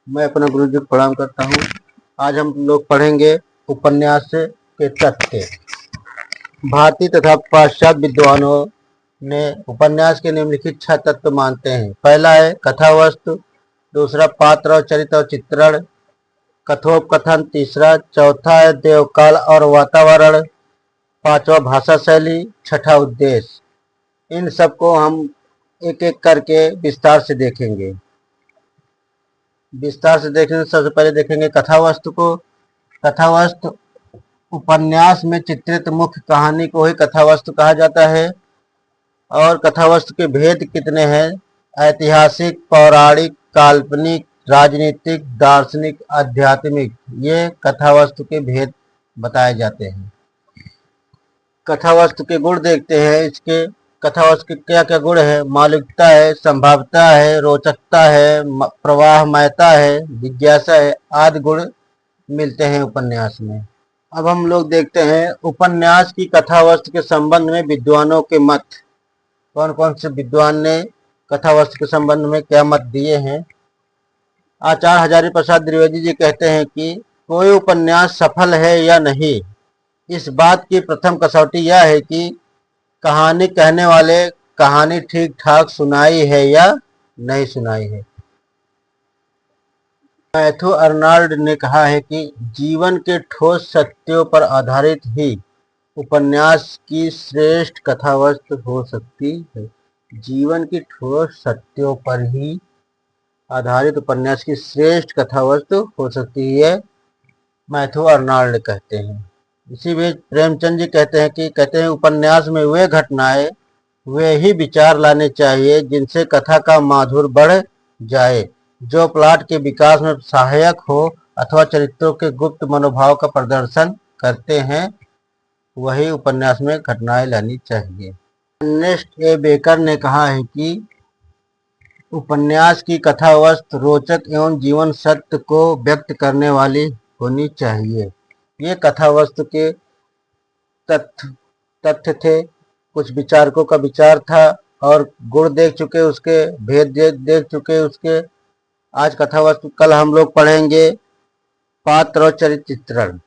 मैं अपना गुरु जी को प्रणाम करता हूँ। आज हम लोग पढ़ेंगे उपन्यास के तथ्य। भारतीय तथा पाश्चात्य विद्वानों ने उपन्यास के निम्नलिखित 6 तत्व मानते हैं। पहला है कथावस्तु, दूसरा पात्र और चरित्र और चित्रण, कथोपकथन, तीसरा, चौथा है देवकाल और वातावरण, पांचवा भाषा शैली, छठा उद्देश्य। इन सबको हम एक एक करके विस्तार से देखेंगे। सबसे पहले देखेंगे कथावस्तु को। कथावस्तु उपन्यास में चित्रित मुख्य कहानी को ही कथावस्तु कहा जाता है। और कथावस्तु के भेद कितने हैं? ऐतिहासिक, पौराणिक, काल्पनिक, राजनीतिक, दार्शनिक, आध्यात्मिक, ये कथावस्तु के भेद बताए जाते हैं। कथावस्तु के गुण देखते हैं। इसके कथावस्तु के क्या क्या गुण है? मौलिकता है, संभाव्यता है, रोचकता है, प्रवाहमयता है, जिज्ञासा है, आदि गुण मिलते हैं उपन्यास में। अब हम लोग देखते हैं उपन्यास की कथावस्तु के संबंध में विद्वानों के मत। कौन कौन से विद्वान ने कथावस्तु के संबंध में क्या मत दिए हैं? आचार्य हजारी प्रसाद द्विवेदी जी कहते हैं कि कोई उपन्यास सफल है या नहीं, इस बात की प्रथम कसौटी यह है कि कहानी कहने वाले कहानी ठीक ठाक सुनाई है या नहीं सुनाई है। मैथ्यू अर्नाल्ड ने कहा है कि जीवन के ठोस सत्यों पर आधारित ही उपन्यास की श्रेष्ठ कथावस्तु हो सकती है। जीवन की ठोस सत्यों पर ही आधारित उपन्यास की श्रेष्ठ कथावस्तु हो सकती है, मैथ्यू अर्नाल्ड कहते हैं। इसी बीच प्रेमचंद जी कहते हैं उपन्यास में वे घटनाएं, वे ही विचार लाने चाहिए जिनसे कथा का माधुर्य बढ़ जाए, जो प्लॉट के विकास में सहायक हो अथवा चरित्रों के गुप्त मनोभाव का प्रदर्शन करते हैं, वही उपन्यास में घटनाएं लानी चाहिए। अर्नेस्ट ए बेकर ने कहा है कि उपन्यास की कथावस्तु रोचक एवं जीवन सत्य को व्यक्त करने वाली होनी चाहिए। ये कथावस्तु के तथ्य थे, कुछ विचारकों का विचार था, और गुण देख चुके, उसके भेद देख चुके उसके। आज कथावस्तु, कल हम लोग पढ़ेंगे पात्र और चरित्र चित्रण।